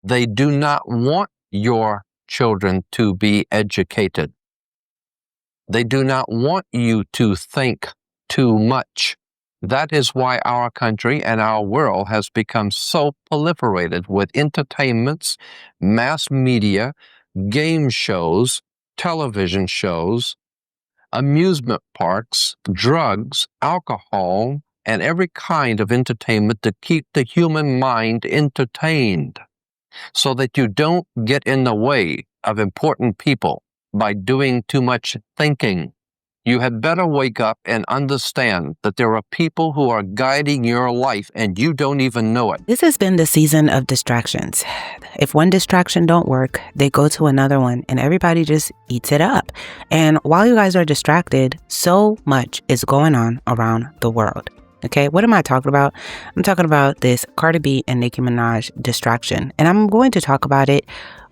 They do not want your children to be educated. They do not want you to think too much. That is why our country and our world has become so proliferated with entertainments, mass media, game shows, television shows, amusement parks, drugs, alcohol, and every kind of entertainment to keep the human mind entertained so that you don't get in the way of important people by doing too much thinking. You had better wake up and understand that there are people who are guiding your life and you don't even know it. This has been the season of distractions. If one distraction don't work, they go to another one and everybody just eats it up. And while you guys are distracted, so much is going on around the world. Okay, what am I talking about? I'm talking about this Cardi B and Nicki Minaj distraction. And I'm going to talk about it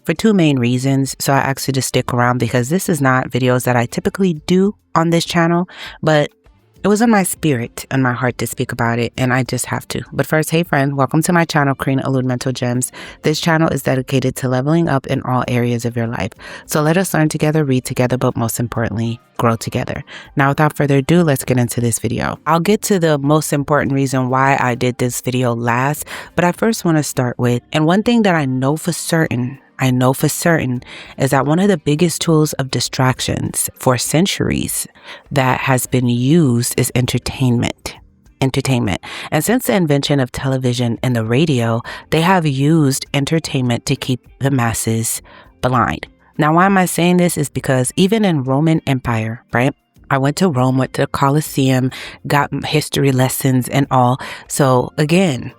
for two main reasons. So I asked you to stick around because this is not videos that I typically do on this channel, but it was in my spirit and my heart to speak about it, and I just have to. But first, hey friend, welcome to my channel, KarineAlourde Mental Gems. This channel is dedicated to leveling up in all areas of your life. So let us learn together, read together, but most importantly, grow together. Now, without further ado, let's get into this video. I'll get to the most important reason why I did this video last, but I first want to start with, and one thing that I know for certain is that one of the biggest tools of distractions for centuries that has been used is entertainment. And since the invention of television and the radio, they have used entertainment to keep the masses blind. Now, why am I saying this is because even in Roman Empire, right? I went to Rome, went to the Colosseum, got history lessons and all. So again,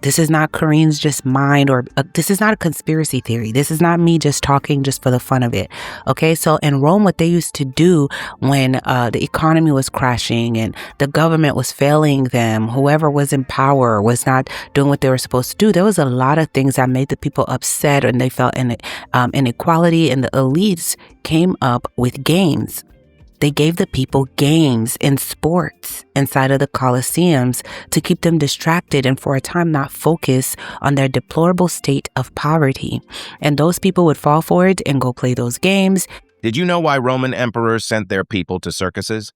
this is not Karine's just mind, or this is not a conspiracy theory. This is not me just talking just for the fun of it. Okay, so in Rome, what they used to do when the economy was crashing and the government was failing them, whoever was in power was not doing what they were supposed to do, there was a lot of things that made the people upset, and they felt inequality, and the elites came up with games. They gave the people games and sports inside of the Colosseums to keep them distracted and for a time not focus on their deplorable state of poverty. And those people would fall for it and go play those games. Did you know why Roman emperors sent their people to circuses?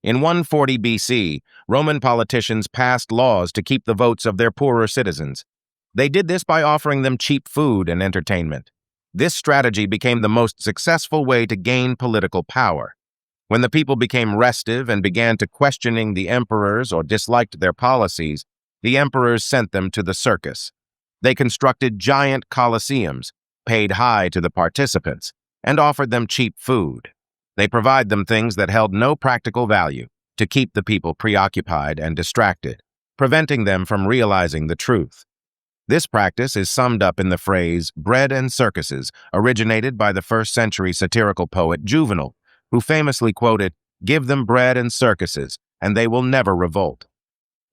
In 140 BC, Roman politicians passed laws to keep the votes of their poorer citizens. They did this by offering them cheap food and entertainment. This strategy became the most successful way to gain political power. When the people became restive and began to questioning the emperors or disliked their policies, the emperors sent them to the circus. They constructed giant colosseums, paid high to the participants, and offered them cheap food. They provide them things that held no practical value to keep the people preoccupied and distracted, preventing them from realizing the truth. This practice is summed up in the phrase bread and circuses, originated by the first-century satirical poet Juvenal, who famously quoted, "Give them bread and circuses, and they will never revolt."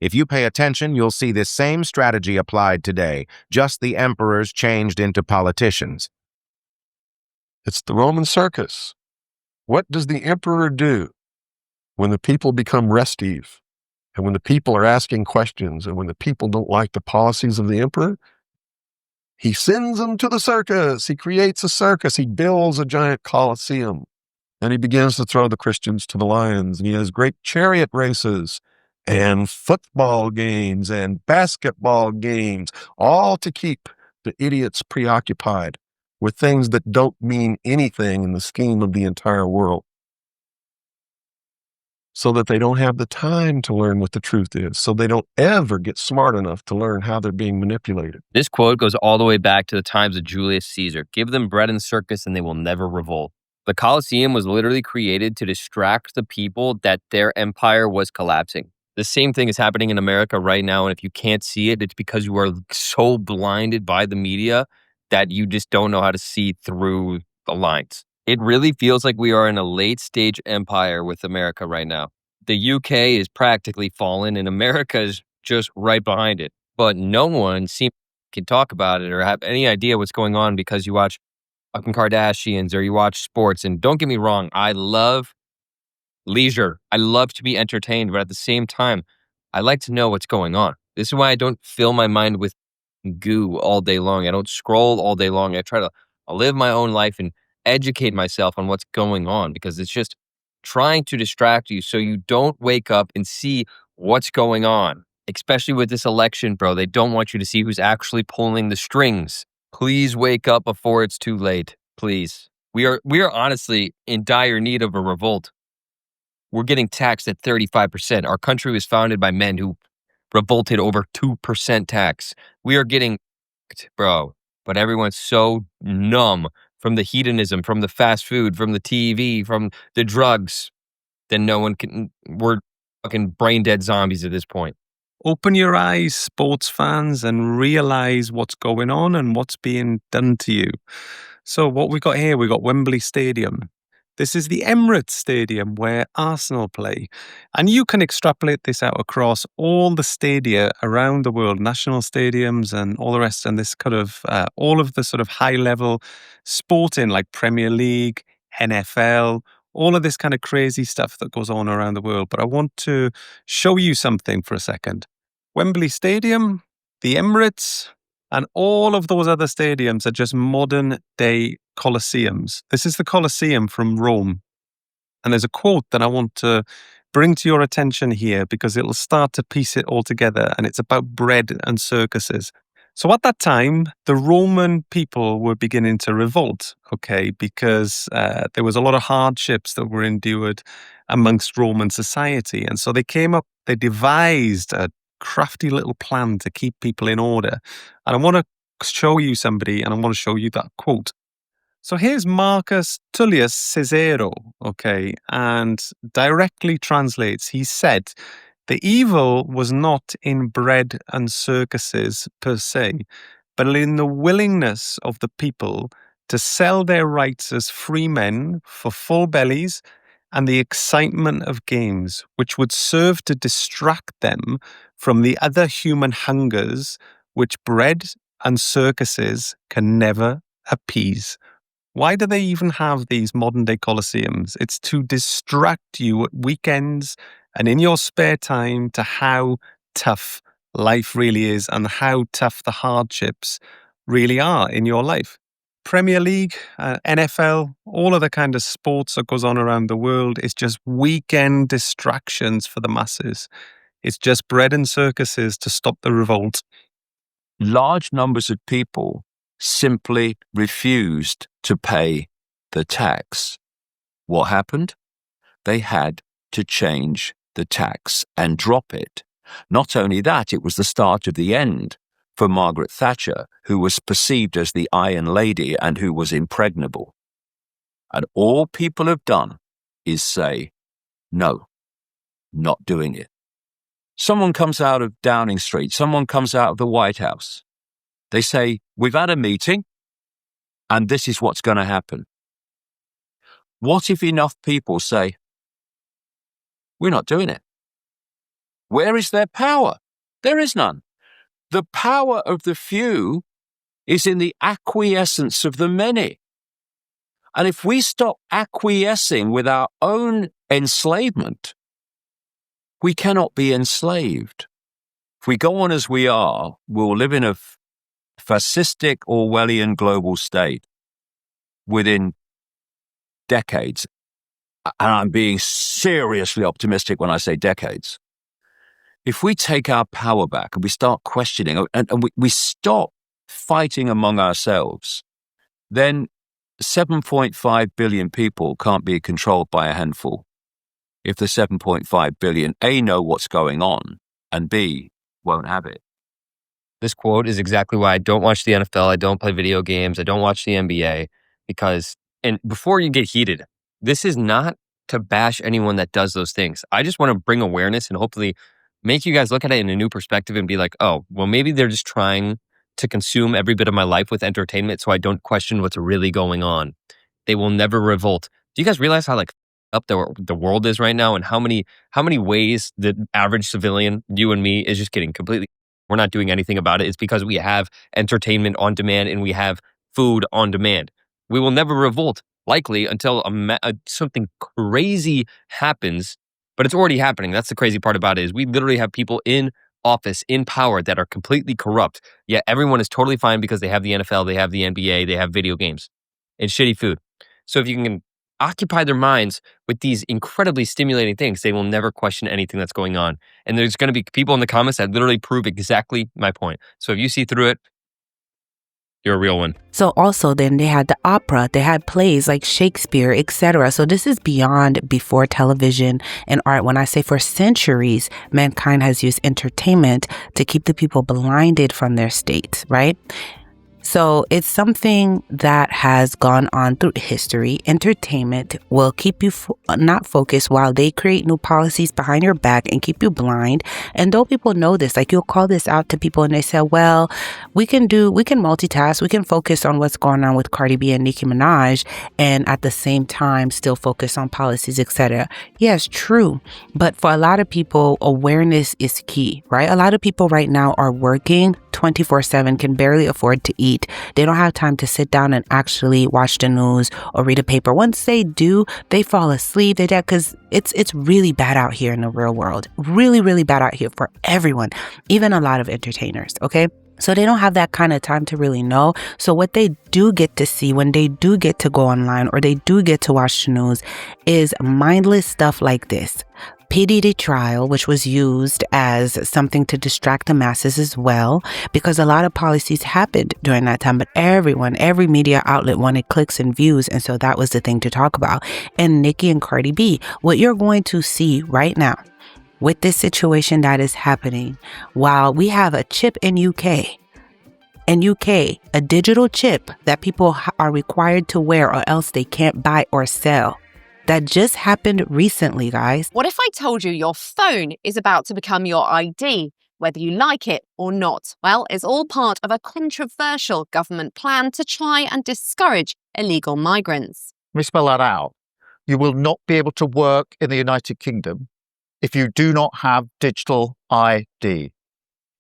If you pay attention, you'll see this same strategy applied today, just the emperors changed into politicians. It's the Roman circus. What does the emperor do when the people become restive, and when the people are asking questions, and when the people don't like the policies of the emperor? He sends them to the circus. He creates a circus. He builds a giant colosseum. And he begins to throw the Christians to the lions. And he has great chariot races and football games and basketball games, all to keep the idiots preoccupied with things that don't mean anything in the scheme of the entire world, so that they don't have the time to learn what the truth is, so they don't ever get smart enough to learn how they're being manipulated. This quote goes all the way back to the times of Julius Caesar. Give them bread and circus and they will never revolt. The Colosseum was literally created to distract the people that their empire was collapsing. The same thing is happening in America right now, and if you can't see it, it's because you are so blinded by the media that you just don't know how to see through the lines. It really feels like we are in a late-stage empire with America right now. The UK is practically fallen, and America is just right behind it. But no one can talk about it or have any idea what's going on because you watch fucking Kardashians or you watch sports. And don't get me wrong, I love leisure. I love to be entertained, but at the same time, I like to know what's going on. This is why I don't fill my mind with goo all day long. I don't scroll all day long. I live my own life and educate myself on what's going on, because it's just trying to distract you so you don't wake up and see what's going on. Especially with this election, bro. They don't want you to see who's actually pulling the strings. Please wake up before it's too late. Please. We are honestly in dire need of a revolt. We're getting taxed at 35%. Our country was founded by men who revolted over 2% tax. We are getting, bro, but everyone's so numb from the hedonism, from the fast food, from the TV, from the drugs, that no one can, we're fucking brain dead zombies at this point. Open your eyes, sports fans, and realize what's going on and what's being done to you. So what we got here, we got Wembley Stadium. This is the Emirates Stadium where Arsenal play. And you can extrapolate this out across all the stadia around the world, national stadiums and all the rest, and this kind of, all of the sort of high level sporting like Premier League, NFL, all of this kind of crazy stuff that goes on around the world. But I want to show you something for a second. Wembley Stadium, the Emirates, and all of those other stadiums are just modern day Colosseums. This is the Colosseum from Rome. And there's a quote that I want to bring to your attention here because it'll start to piece it all together. And it's about bread and circuses. So at that time, the Roman people were beginning to revolt, okay, because there was a lot of hardships that were endured amongst Roman society. And so they devised a crafty little plan to keep people in order. And I want to show you somebody, and I want to show you that quote. So here's Marcus Tullius Cicero, okay, and directly translates, he said, the evil was not in bread and circuses per se, but in the willingness of the people to sell their rights as free men for full bellies and the excitement of games, which would serve to distract them from the other human hungers which bread and circuses can never appease. Why do they even have these modern day Colosseums? It's to distract you at weekends and in your spare time to how tough life really is and how tough the hardships really are in your life. Premier League, NFL, all of the kind of sports that goes on around the world is just weekend distractions for the masses. It's just bread and circuses to stop the revolt. Large numbers of people simply refused to pay the tax. What happened? They had to change the tax and drop it. Not only that, it was the start of the end for Margaret Thatcher, who was perceived as the Iron Lady and who was impregnable. And all people have done is say, no, not doing it. Someone comes out of Downing Street, someone comes out of the White House. They say, we've had a meeting and this is what's going to happen. What if enough people say, we're not doing it? Where is their power? There is none. The power of the few is in the acquiescence of the many. And if we stop acquiescing with our own enslavement, we cannot be enslaved. If we go on as we are, we'll live in a fascistic Orwellian global state within decades. And I'm being seriously optimistic when I say decades. If we take our power back and we start questioning and we stop fighting among ourselves, then 7.5 billion people can't be controlled by a handful. If the 7.5 billion, A, know what's going on, and B, won't have it. This quote is exactly why I don't watch the NFL, I don't play video games, I don't watch the NBA, because, and before you get heated, this is not to bash anyone that does those things. I just want to bring awareness and hopefully make you guys look at it in a new perspective and be like, oh, well, maybe they're just trying to consume every bit of my life with entertainment so I don't question what's really going on. They will never revolt. Do you guys realize how up the world is right now and how many ways the average civilian, you and me, is just getting completely, we're not doing anything about it. It's because we have entertainment on demand and we have food on demand. We will never revolt, likely, until something crazy happens, but it's already happening. That's the crazy part about it, is we literally have people in office in power that are completely corrupt, yet everyone is totally fine because they have the NFL, they have the NBA, they have video games and shitty food. So if you can occupy their minds with these incredibly stimulating things, they will never question anything that's going on. And there's going to be people in the comments that literally prove exactly my point. So if you see through it, you're a real one. So also then they had the opera, they had plays like Shakespeare, etc. So this is beyond before television and art. When I say for centuries, mankind has used entertainment to keep the people blinded from their state, right? So it's something that has gone on through history. Entertainment will keep you not focused while they create new policies behind your back and keep you blind. And though people know this, like you'll call this out to people and they say, well, we can multitask. We can focus on what's going on with Cardi B and Nicki Minaj and at the same time still focus on policies, etc. Yes, true. But for a lot of people, awareness is key, right? A lot of people right now are working 24/7, can barely afford to eat. They don't have time to sit down and actually watch the news or read a paper. Once they do, they fall asleep. They die because it's really bad out here in the real world. Really, really bad out here for everyone, even a lot of entertainers, okay? So they don't have that kind of time to really know. So what they do get to see when they do get to go online or they do get to watch the news is mindless stuff like this. P. Diddy trial, which was used as something to distract the masses as well, because a lot of policies happened during that time, but every media outlet wanted clicks and views, and so that was the thing to talk about. And Nicki and Cardi B, what you're going to see right now with this situation that is happening, while we have a chip in UK, a digital chip that people are required to wear or else they can't buy or sell. That just happened recently, guys. What if I told you your phone is about to become your ID, whether you like it or not? Well, it's all part of a controversial government plan to try and discourage illegal migrants. Let me spell that out. You will not be able to work in the United Kingdom if you do not have digital ID.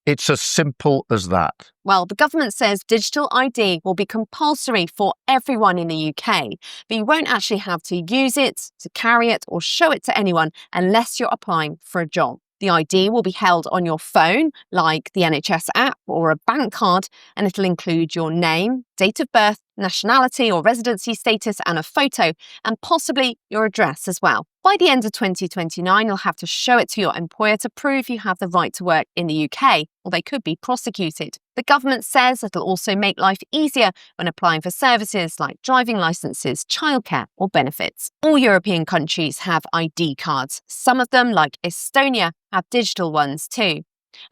It's as simple as that. Well, the government says digital ID will be compulsory for everyone in the UK, but you won't actually have to use it, to carry it, or show it to anyone unless you're applying for a job. The ID will be held on your phone, like the NHS app or a bank card, and it'll include your name, date of birth, nationality or residency status, and a photo, and possibly your address as well. By the end of 2029, you'll have to show it to your employer to prove you have the right to work in the UK, or they could be prosecuted. The government says it'll also make life easier when applying for services like driving licenses, childcare, or benefits. All European countries have ID cards. Some of them, like Estonia, have digital ones too.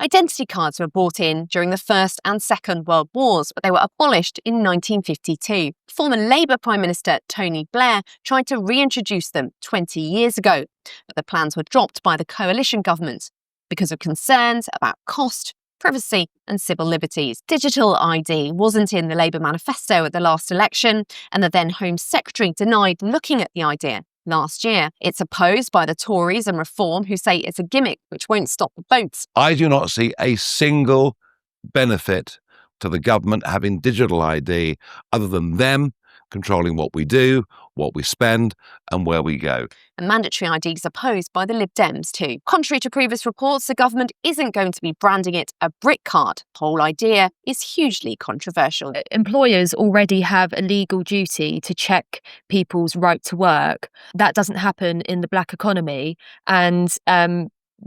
Identity cards were brought in during the First and Second World Wars, but they were abolished in 1952. Former Labour Prime Minister Tony Blair tried to reintroduce them 20 years ago, but the plans were dropped by the coalition government because of concerns about cost, privacy and civil liberties. Digital ID wasn't in the Labour manifesto at the last election, and the then Home Secretary denied looking at the idea last year. It's opposed by the Tories and Reform, who say it's a gimmick which won't stop the votes. I do not see a single benefit to the government having digital ID other than them controlling what we do, what we spend, and where we go. And mandatory ID is opposed by the Lib Dems too. Contrary to previous reports, the government isn't going to be branding it a brick card. The whole idea is hugely controversial. Employers already have a legal duty to check people's right to work. That doesn't happen in the black economy, and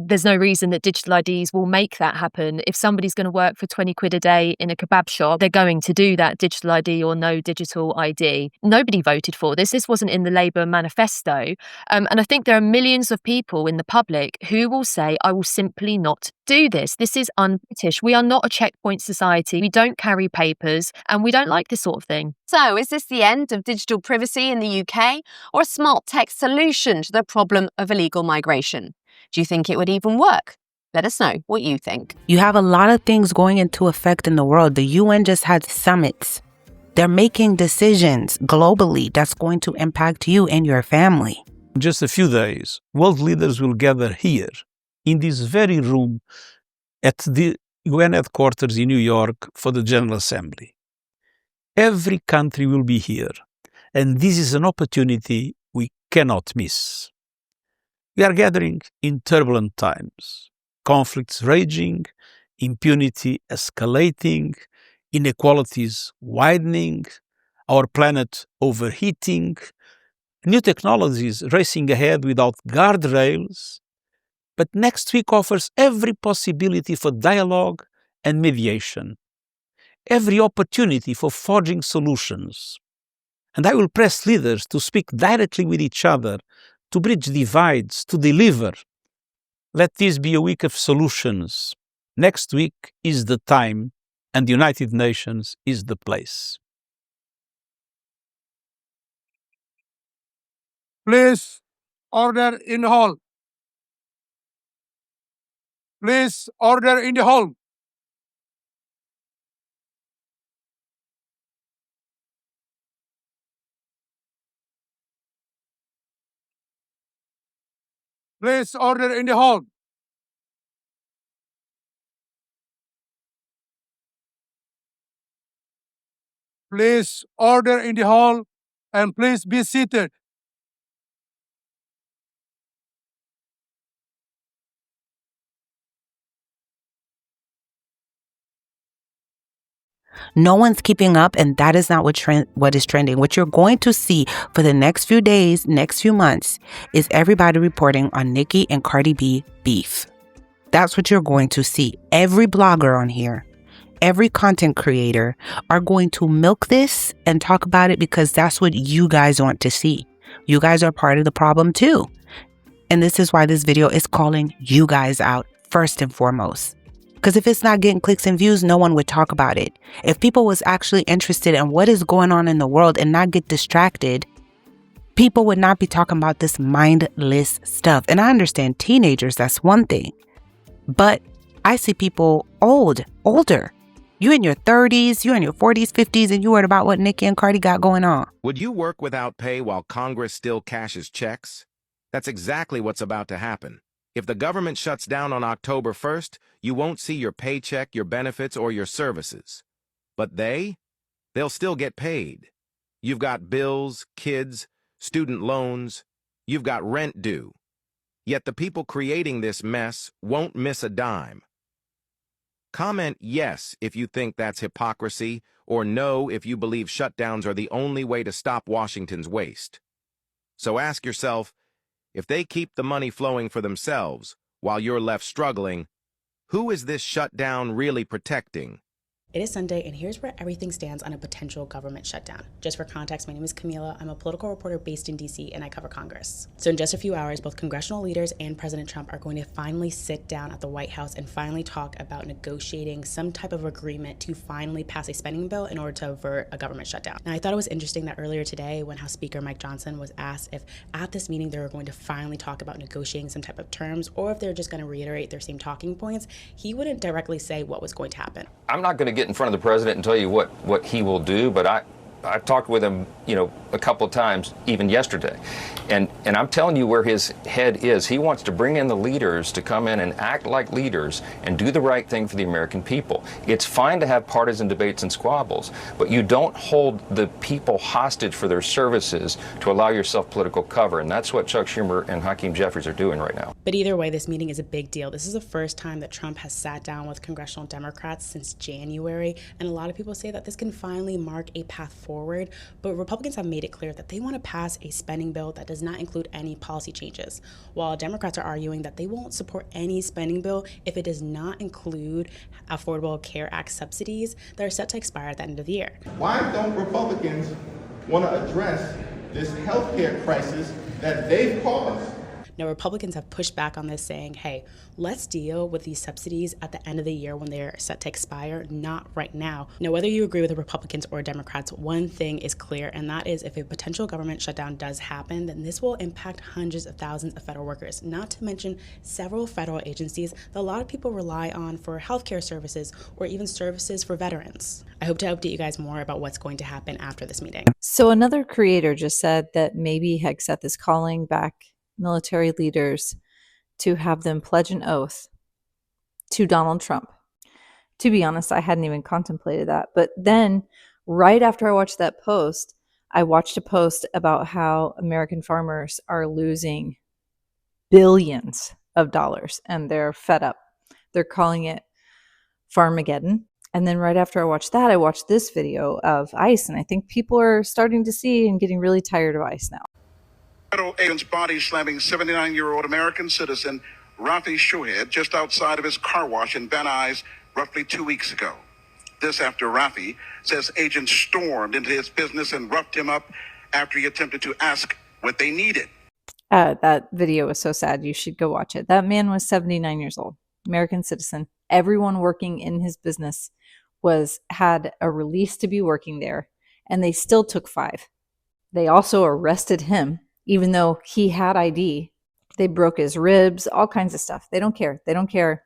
there's no reason that digital IDs will make that happen. If somebody's going to work for 20 quid a day in a kebab shop, they're going to do that, digital ID or no digital ID. Nobody voted for this. This wasn't in the Labour manifesto. And I think there are millions of people in the public who will say, I will simply not do this. This is un-British. We are not a checkpoint society. We don't carry papers and we don't like this sort of thing. So is this the end of digital privacy in the UK, or a smart tech solution to the problem of illegal migration? Do you think it would even work? Let us know what you think. You have a lot of things going into effect in the world. The UN just had summits. They're making decisions globally that's going to impact you and your family. In just a few days, world leaders will gather here, in this very room, at the UN headquarters in New York for the General Assembly. Every country will be here, and this is an opportunity we cannot miss. We are gathering in turbulent times. conflicts raging, impunity escalating, inequalities widening, our planet overheating, new technologies racing ahead without guardrails. But next week offers every possibility for dialogue and mediation, every opportunity for forging solutions. And I will press leaders to speak directly with each other, to bridge divides, to deliver. Let this be a week of solutions. Next week is the time, and the United Nations is the place. Please, order in the hall. Please, order in the hall. Please, order in the hall. Please, order in the hall, and please be seated. No one's keeping up, and that is not what is trending. What you're going to see for the next few days, next few months, is everybody reporting on Nicki and Cardi B beef. That's what you're going to see. Every blogger on here, every content creator are going to milk this and talk about it because that's what you guys want to see. You guys are part of the problem too. And this is why this video is calling you guys out first and foremost. Because if it's not getting clicks and views, no one would talk about it. If people was actually interested in what is going on in the world and not get distracted, people would not be talking about this mindless stuff. And I understand teenagers, that's one thing. But I see people older. You in your 30s, you in your 40s, 50s, and you worried about what Nicki and Cardi got going on. Would you work without pay while Congress still cashes checks? That's exactly what's about to happen. If the government shuts down on October 1st, you won't see your paycheck, your benefits, or your services. But they'll still get paid. You've got bills, kids, student loans. You've got rent due. Yet the people creating this mess won't miss a dime. Comment yes if you think that's hypocrisy, or no if you believe shutdowns are the only way to stop Washington's waste. So ask yourself, if they keep the money flowing for themselves while you're left struggling, who is this shutdown really protecting? It is Sunday, and here's where everything stands on a potential government shutdown. Just for context, my name is Camila. I'm a political reporter based in DC, and I cover Congress. So in just a few hours, both congressional leaders and President Trump are going to finally sit down at the White House and finally talk about negotiating some type of agreement to finally pass a spending bill in order to avert a government shutdown. Now, I thought it was interesting that earlier today, when House Speaker Mike Johnson was asked if at this meeting they were going to finally talk about negotiating some type of terms, or if they're just going to reiterate their same talking points, he wouldn't directly say what was going to happen. I'm not going to get in front of the president and tell you what he will do, but I talked with him, a couple of times, even yesterday. And I'm telling you where his head is. He wants to bring in the leaders to come in and act like leaders and do the right thing for the American people. It's fine to have partisan debates and squabbles, but you don't hold the people hostage for their services to allow yourself political cover. And that's what Chuck Schumer and Hakeem Jeffries are doing right now. But either way, this meeting is a big deal. This is the first time that Trump has sat down with congressional Democrats since January. And a lot of people say that this can finally mark a path forward. But Republicans have made it clear that they want to pass a spending bill that does not include any policy changes, while Democrats are arguing that they won't support any spending bill if it does not include Affordable Care Act subsidies that are set to expire at the end of the year. Why don't Republicans want to address this healthcare crisis that they've caused? Now, Republicans have pushed back on this, saying, hey, let's deal with these subsidies at the end of the year when they're set to expire, not right now. Now, whether you agree with the Republicans or Democrats, one thing is clear, and that is if a potential government shutdown does happen, then this will impact hundreds of thousands of federal workers, not to mention several federal agencies that a lot of people rely on for healthcare services or even services for veterans. I hope to update you guys more about what's going to happen after this meeting. So another creator just said that maybe Hegseth is calling back military leaders to have them pledge an oath to Donald Trump. To be honest, I hadn't even contemplated that. But then right after I watched that post, I watched a post about how American farmers are losing billions of dollars and they're fed up. They're calling it Farmageddon. And then right after I watched that, I watched this video of ICE, and I think people are starting to see and getting really tired of ICE now. Federal agents body slamming 79-year-old American citizen Rafi Shoaib just outside of his car wash in Van Nuys roughly 2 weeks ago. This after Rafi says agents stormed into his business and roughed him up after he attempted to ask what they needed. That video was so sad. You should go watch it. That man was 79 years old, American citizen. Everyone working in his business had a release to be working there, and they still took 5. They also arrested him, even though he had ID. They broke his ribs, all kinds of stuff. They don't care. They don't care.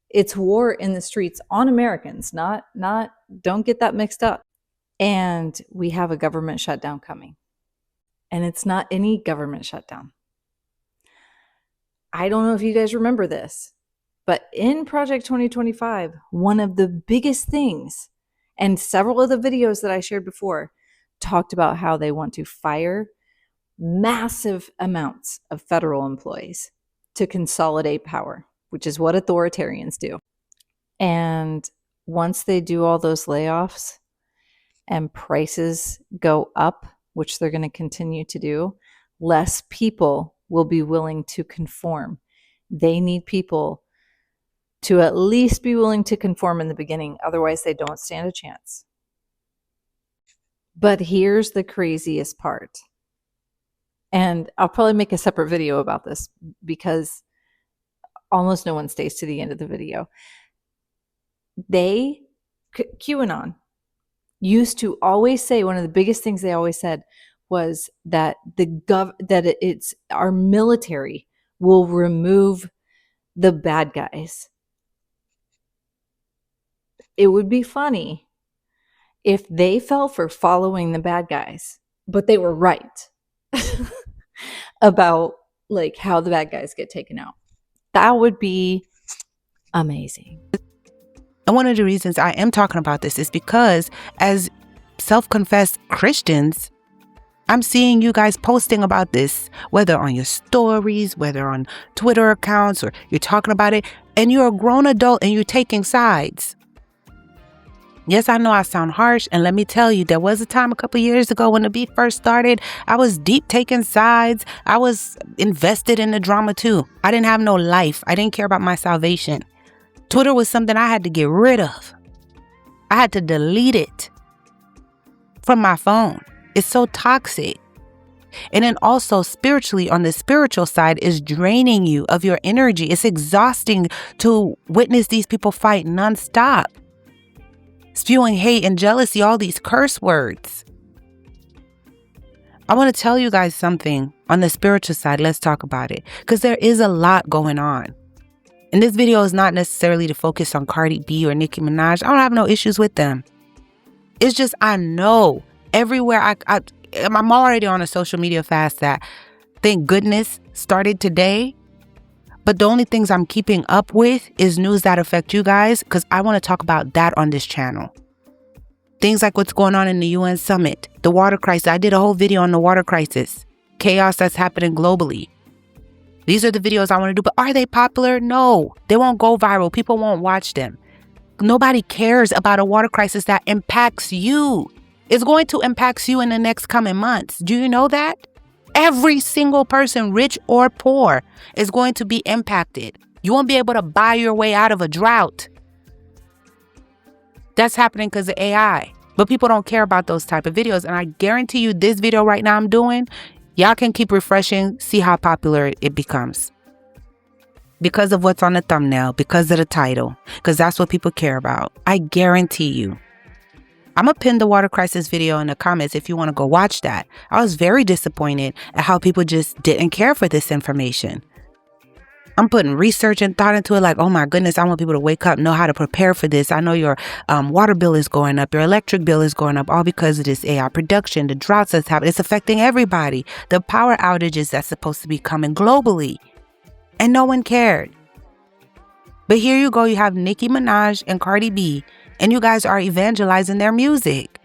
It's war in the streets on Americans, not don't get that mixed up. And we have a government shutdown coming. And it's not any government shutdown. I don't know if you guys remember this, but in Project 2025, one of the biggest things, and several of the videos that I shared before, talked about how they want to fire massive amounts of federal employees to consolidate power, which is what authoritarians do. And once they do all those layoffs and prices go up, which they're going to continue to do, less people will be willing to conform. They need people to at least be willing to conform in the beginning. Otherwise, they don't stand a chance. But here's the craziest part. And I'll probably make a separate video about this because almost no one stays to the end of the video. QAnon used to always say, one of the biggest things they always said was that it's our military will remove the bad guys. It would be funny if they fell for following the bad guys, but they were right about like how the bad guys get taken out. That would be amazing. And one of the reasons I am talking about this is because as self-confessed Christians, I'm seeing you guys posting about this, whether on your stories, whether on Twitter accounts, or you're talking about it, and you're a grown adult and you're taking sides. Yes, I know I sound harsh, and let me tell you, there was a time a couple years ago when the beef first started, I was deep taking sides. I was invested in the drama too. I didn't have no life. I didn't care about my salvation. Twitter was something I had to get rid of. I had to delete it from my phone. It's so toxic. And then also spiritually, on the spiritual side, is draining you of your energy. It's exhausting to witness these people fight nonstop, spewing hate and jealousy, all these curse words. I want to tell you guys something on the spiritual side. Let's talk about it, because there is a lot going on. And this video is not necessarily to focus on Cardi B or Nicki Minaj. I don't have no issues with them. It's just I know everywhere I'm already on a social media fast that, thank goodness, started today. But the only things I'm keeping up with is news that affect you guys, because I want to talk about that on this channel. Things like what's going on in the UN summit, the water crisis. I did a whole video on the water crisis, chaos that's happening globally. These are the videos I want to do, but are they popular? No, they won't go viral. People won't watch them. Nobody cares about a water crisis that impacts you. It's going to impact you in the next coming months. Do you know that? Every single person, rich or poor, is going to be impacted. You won't be able to buy your way out of a drought. That's happening because of AI. But people don't care about those type of videos. And I guarantee you this video right now I'm doing, y'all can keep refreshing, see how popular it becomes. Because of what's on the thumbnail, because of the title, because that's what people care about. I guarantee you. I'm going to pin the water crisis video in the comments if you want to go watch that. I was very disappointed at how people just didn't care for this information. I'm putting research and thought into it like, oh my goodness, I want people to wake up, know how to prepare for this. I know your water bill is going up, your electric bill is going up, all because of this AI production, the droughts that's happening. It's affecting everybody. The power outages that's supposed to be coming globally. And no one cared. But here you go, you have Nicki Minaj and Cardi B, and you guys are evangelizing their music.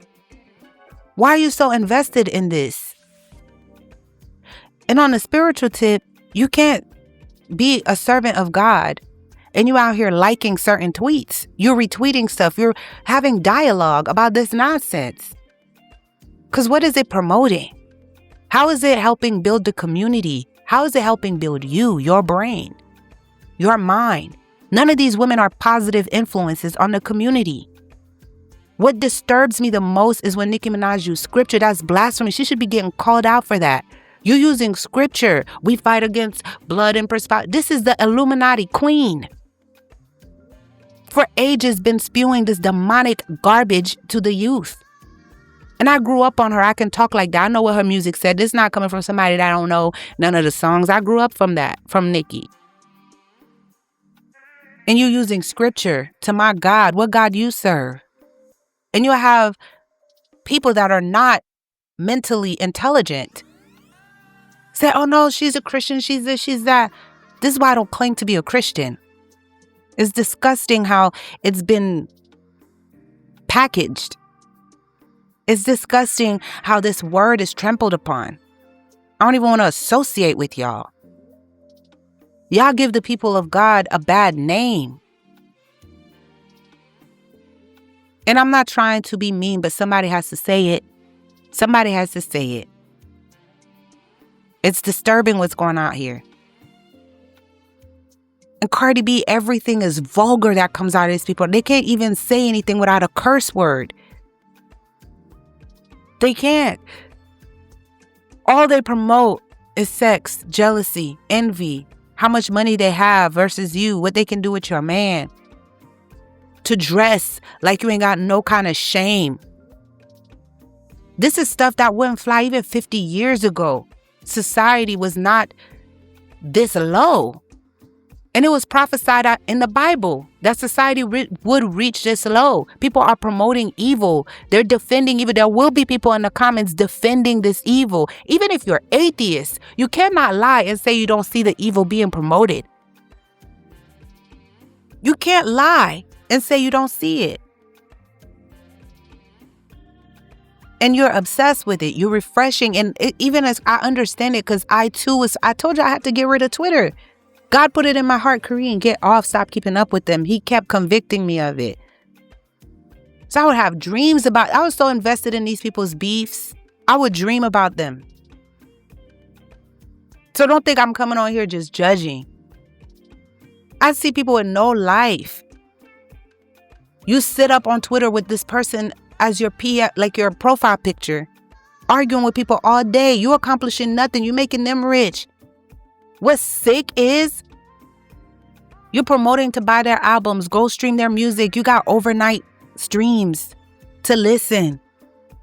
Why are you so invested in this? And on the spiritual tip, you can't be a servant of God and you out here liking certain tweets. You're retweeting stuff. You're having dialogue about this nonsense. Because what is it promoting? How is it helping build the community? How is it helping build you, your brain, your mind? None of these women are positive influences on the community. What disturbs me the most is when Nicki Minaj used scripture. That's blasphemy. She should be getting called out for that. You're using scripture. We fight against blood and perspire. This is the Illuminati queen. For ages been spewing this demonic garbage to the youth. And I grew up on her. I can talk like that. I know what her music said. This is not coming from somebody that I don't know none of the songs. I grew up from that, from Nicki. And you're using scripture to my God, what God you serve. And you have people that are not mentally intelligent say, oh no, she's a Christian, she's this, she's that. This is why I don't claim to be a Christian. It's disgusting how it's been packaged. It's disgusting how this word is trampled upon. I don't even want to associate with y'all. Y'all give the people of God a bad name. And I'm not trying to be mean, but somebody has to say it. Somebody has to say it. It's disturbing what's going on here. And Cardi B, everything is vulgar that comes out of these people. They can't even say anything without a curse word. They can't. All they promote is sex, jealousy, envy, how much money they have versus you, what they can do with your man. To dress like you ain't got no kind of shame. This is stuff that wouldn't fly even 50 years ago. Society was not this low. And it was prophesied in the Bible that society would reach this low. People are promoting evil. They're defending evil. There will be people in the comments defending this evil. Even if you're atheist, you cannot lie and say you don't see the evil being promoted. You can't lie and say you don't see it. And you're obsessed with it. You're refreshing. And even as I understand it, because I told you I had to get rid of Twitter. God put it in my heart, Karine, get off, stop keeping up with them. He kept convicting me of it. So I would have dreams I was so invested in these people's beefs. I would dream about them. So don't think I'm coming on here just judging. I see people with no life. You sit up on Twitter with this person as your like your profile picture, arguing with people all day. You accomplishing nothing. You making them rich. What's sick is you're promoting to buy their albums, go stream their music. You got overnight streams to listen,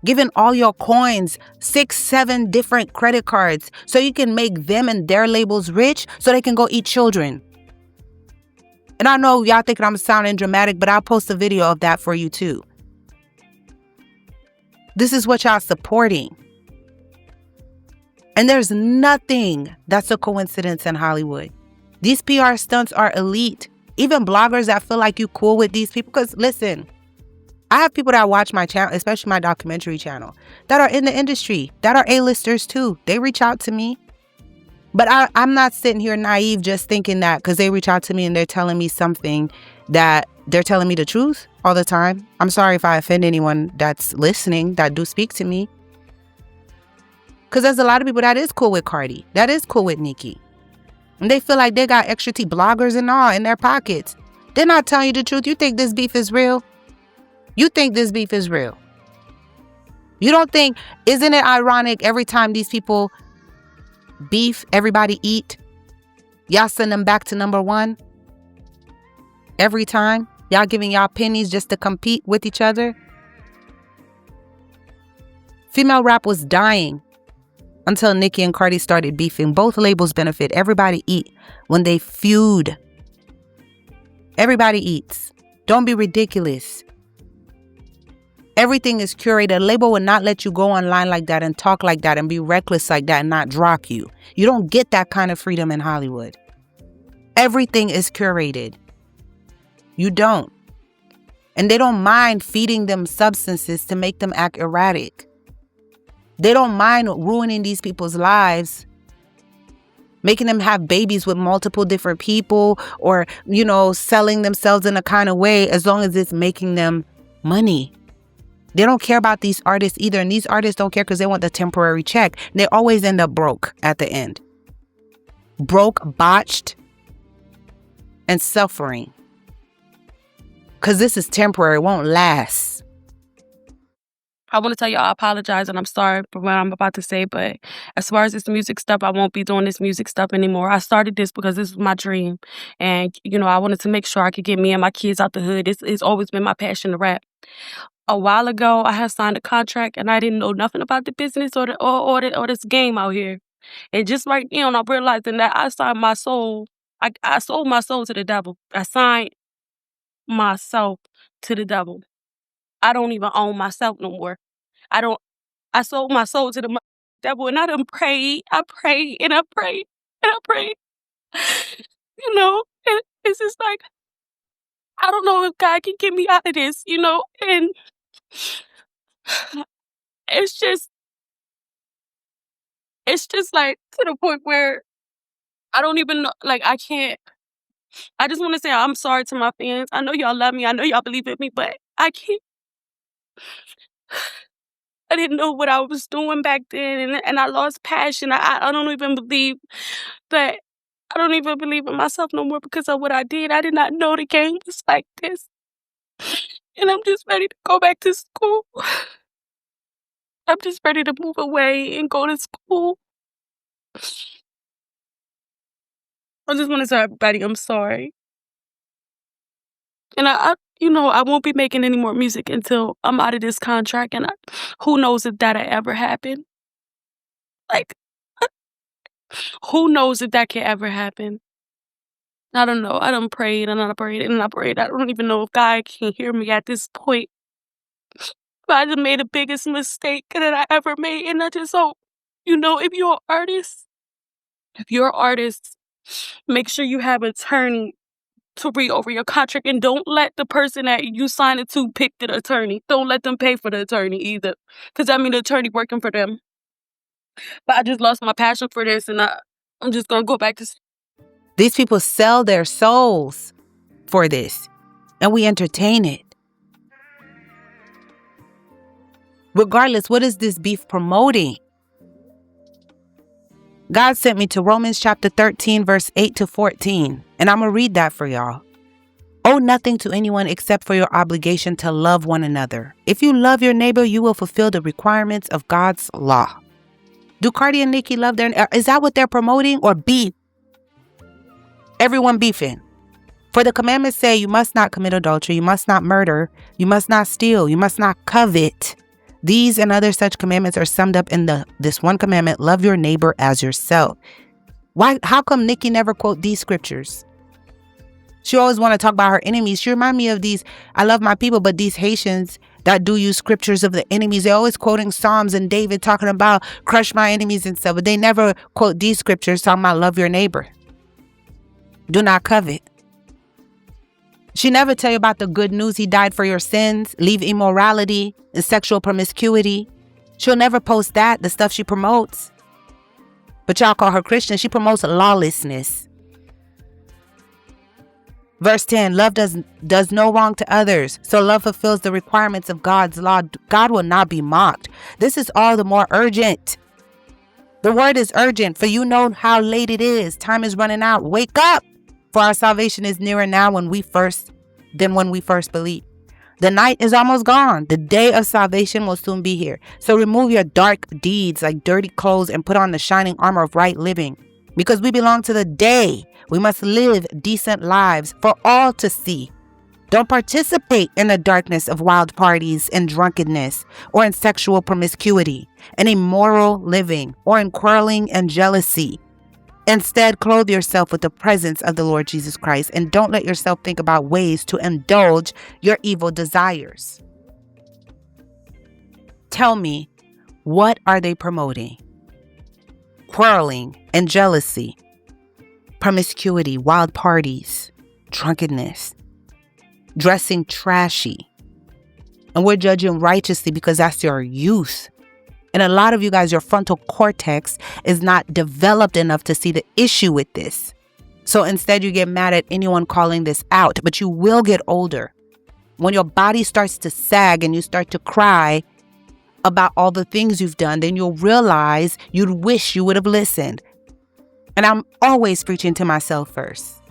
giving all your coins, 6, 7 different credit cards so you can make them and their labels rich so they can go eat children. And I know y'all thinking I'm sounding dramatic, but I'll post a video of that for you too. This is what y'all supporting. And there's nothing that's a coincidence in Hollywood. These PR stunts are elite. Even bloggers that feel like you cool with these people. Because listen, I have people that watch my channel, especially my documentary channel, that are in the industry, that are A-listers too. They reach out to me. But I'm not sitting here naive just thinking that because they reach out to me and they're telling me something that they're telling me the truth all the time. I'm sorry if I offend anyone that's listening that do speak to me. Because there's a lot of people that is cool with Cardi, that is cool with Nicki. And they feel like they got extra T bloggers and all in their pockets. They're not telling you the truth. You think this beef is real? You think this beef is real? You don't think, isn't it ironic every time these people beef, everybody eat, y'all send them back to number one? Every time? Y'all giving y'all pennies just to compete with each other? Female rap was dying until Nicki and Cardi started beefing. Both labels benefit. Everybody eat when they feud. Everybody eats. Don't be ridiculous. Everything is curated. A label will not let you go online like that and talk like that and be reckless like that and not drop you. You don't get that kind of freedom in Hollywood. Everything is curated. You don't. And they don't mind feeding them substances to make them act erratic. They don't mind ruining these people's lives making them have babies with multiple different people, or, selling themselves in a kind of way, as long as it's making them money. They don't care about these artists either. And these artists don't care because they want the temporary check. They always end up broke at the end. Broke, botched, and suffering. Because this is temporary, it won't last. I want to tell you I apologize and I'm sorry for what I'm about to say, but as far as this music stuff, I won't be doing this music stuff anymore. I started this because this was my dream. And, I wanted to make sure I could get me and my kids out the hood. It's always been my passion to rap. A while ago, I had signed a contract and I didn't know nothing about the business or this game out here. And just right now, I'm realizing that I signed my soul. I sold my soul to the devil. I signed myself to the devil. I don't even own myself no more. I sold my soul to the devil, and I done prayed. I prayed and I prayed and I prayed. And it's just like, I don't know if God can get me out of this, and it's just like to the point where I don't even know, like, I can't. I just want to say I'm sorry to my fans. I know y'all love me. I know y'all believe in me, but I can't. I didn't know what I was doing back then, and I lost passion. I don't even believe that. I don't even believe in myself no more because of what I did. I did not know the game was like this. And I'm just ready to go back to school. I'm just ready to move away and go to school. I just want to tell everybody I'm sorry. And I won't be making any more music until I'm out of this contract. And who knows if that'll ever happen. Like, who knows if that can ever happen? I don't know. I done prayed and I prayed and I prayed. I don't even know if God can hear me at this point. But I just made the biggest mistake that I ever made. And I just hope, if you're an artist, make sure you have an attorney to read over your contract, and don't let the person that you signed it to pick the attorney. Don't let them pay for the attorney either. Because the attorney working for them. But I just lost my passion for this, and I'm just going to go back to... These people sell their souls for this, and we entertain it. Regardless, what is this beef promoting? God sent me to Romans chapter 13, verse 8 to 14, and I'm going to read that for y'all. Owe nothing to anyone except for your obligation to love one another. If you love your neighbor, you will fulfill the requirements of God's law. Do Cardi and Nicki love their... Is that what they're promoting, or beef? Everyone beefing. For the commandments say you must not commit adultery, you must not murder, you must not steal, you must not covet. These and other such commandments are summed up in this one commandment: love your neighbor as yourself. Why? How come Nicki never quote these scriptures? She always want to talk about her enemies. She remind me of these, I love my people, but these Haitians that do use scriptures of the enemies, they're always quoting Psalms and David talking about crush my enemies and stuff, but they never quote these scriptures talking about love your neighbor. Do not covet. She never tell you about the good news: he died for your sins, leave immorality and sexual promiscuity. She'll never post that, the stuff she promotes. But y'all call her Christian. She promotes lawlessness. Verse 10, love does no wrong to others, so love fulfills the requirements of God's law. God will not be mocked. This is all the more urgent. The word is urgent, for you know how late it is. Time is running out. Wake up! For our salvation is nearer now than when we first believed. The night is almost gone. The day of salvation will soon be here. So remove your dark deeds like dirty clothes and put on the shining armor of right living. Because we belong to the day. We must live decent lives for all to see. Don't participate in the darkness of wild parties and drunkenness, or in sexual promiscuity, and immoral living, or in quarreling and jealousy. Instead, clothe yourself with the presence of the Lord Jesus Christ, and don't let yourself think about ways to indulge your evil desires. Tell me, what are they promoting? Quarreling and jealousy, promiscuity, wild parties, drunkenness, dressing trashy. And we're judging righteously because that's your youth. And a lot of you guys, your frontal cortex is not developed enough to see the issue with this. So instead, you get mad at anyone calling this out, but you will get older. When your body starts to sag and you start to cry about all the things you've done, then you'll realize you'd wish you would have listened. And I'm always preaching to myself first.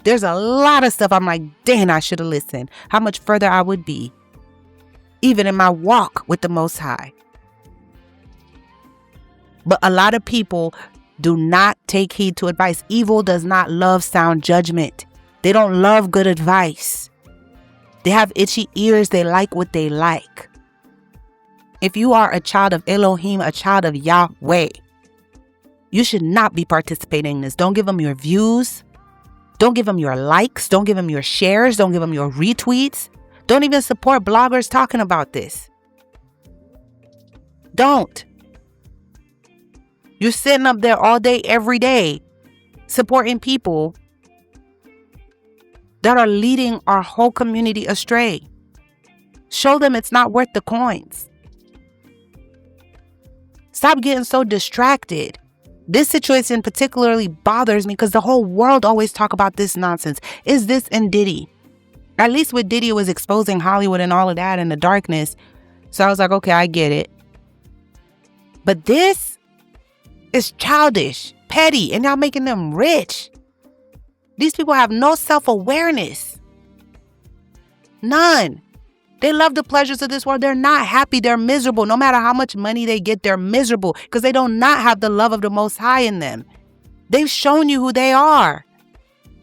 There's a lot of stuff I'm like, dang, I should have listened. How much further I would be, even in my walk with the Most High. But a lot of people do not take heed to advice. Evil does not love sound judgment. They don't love good advice. They have itchy ears. They like what they like. If you are a child of Elohim, a child of Yahweh, you should not be participating in this. Don't give them your views. Don't give them your likes. Don't give them your shares. Don't give them your retweets. Don't even support bloggers talking about this. Don't. You're sitting up there all day, every day, supporting people that are leading our whole community astray. Show them it's not worth the coins. Stop getting so distracted. This situation particularly bothers me because the whole world always talk about this nonsense. Is this in Diddy? At least with Diddy, it was exposing Hollywood and all of that and the darkness. So I was like, okay, I get it. But this is childish, petty, and y'all making them rich. These people have no self-awareness. None. They love the pleasures of this world. They're not happy. They're miserable. No matter how much money they get, they're miserable because they do not have the love of the Most High in them. They've shown you who they are.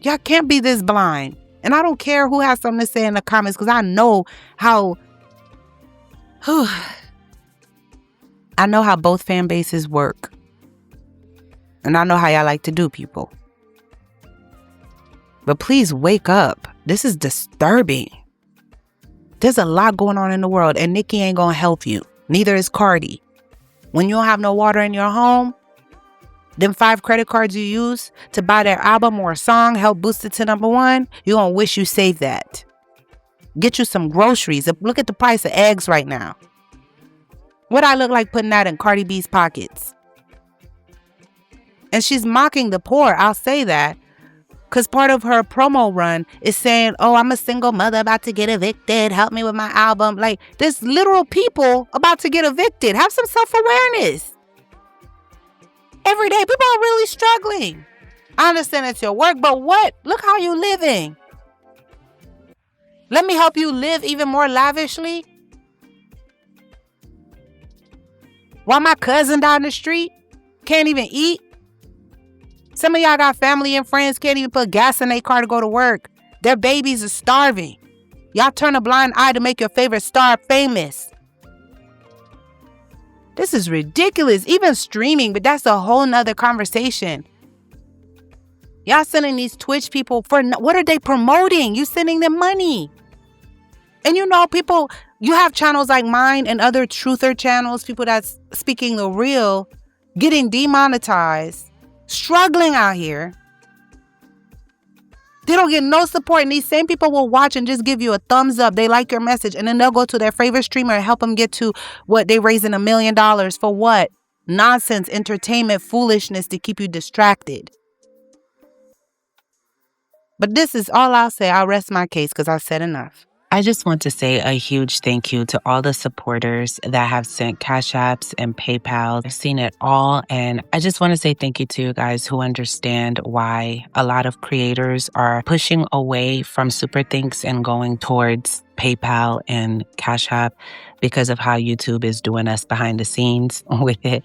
Y'all can't be this blind. And I don't care who has something to say in the comments because I know how both fan bases work. And I know how y'all like to do people. But please wake up. This is disturbing. There's a lot going on in the world, and Nicki ain't gonna help you. Neither is Cardi. When you don't have no water in your home, them 5 credit cards you use to buy their album or a song help boost it to #1, you're gonna wish you saved that. Get you some groceries. Look at the price of eggs right now. What I look like putting that in Cardi B's pockets? And she's mocking the poor, I'll say that. Because part of her promo run is saying, oh, I'm a single mother about to get evicted. Help me with my album. Like, there's literal people about to get evicted. Have some self-awareness. Every day, people are really struggling. I understand it's your work, but what? Look how you're living. Let me help you live even more lavishly. While my cousin down the street can't even eat. Some of y'all got family and friends can't even put gas in their car to go to work. Their babies are starving. Y'all turn a blind eye to make your favorite star famous. This is ridiculous. Even streaming, but that's a whole nother conversation. Y'all sending these Twitch people for what are they promoting? You sending them money. And you know, people, you have channels like mine and other truther channels, people that's speaking the real, getting demonetized. Struggling out here. They don't get no support, and these same people will watch and just give you a thumbs up. They like your message, and then they'll go to their favorite streamer and help them get to what they raising $1 million for. What? Nonsense, entertainment, foolishness to keep you distracted. But this is all I'll say. I'll rest my case because I've said enough. I just want to say a huge thank you to all the supporters that have sent Cashapps and PayPal. I've seen it all, and I just want to say thank you to you guys who understand why a lot of creators are pushing away from Super Thanks and going towards PayPal and Cashapp because of how YouTube is doing us behind the scenes with it.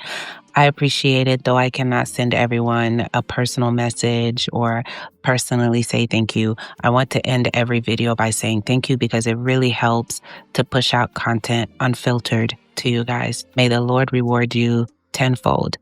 I appreciate it, though I cannot send everyone a personal message or personally say thank you. I want to end every video by saying thank you because it really helps to push out content unfiltered to you guys. May the Lord reward you tenfold.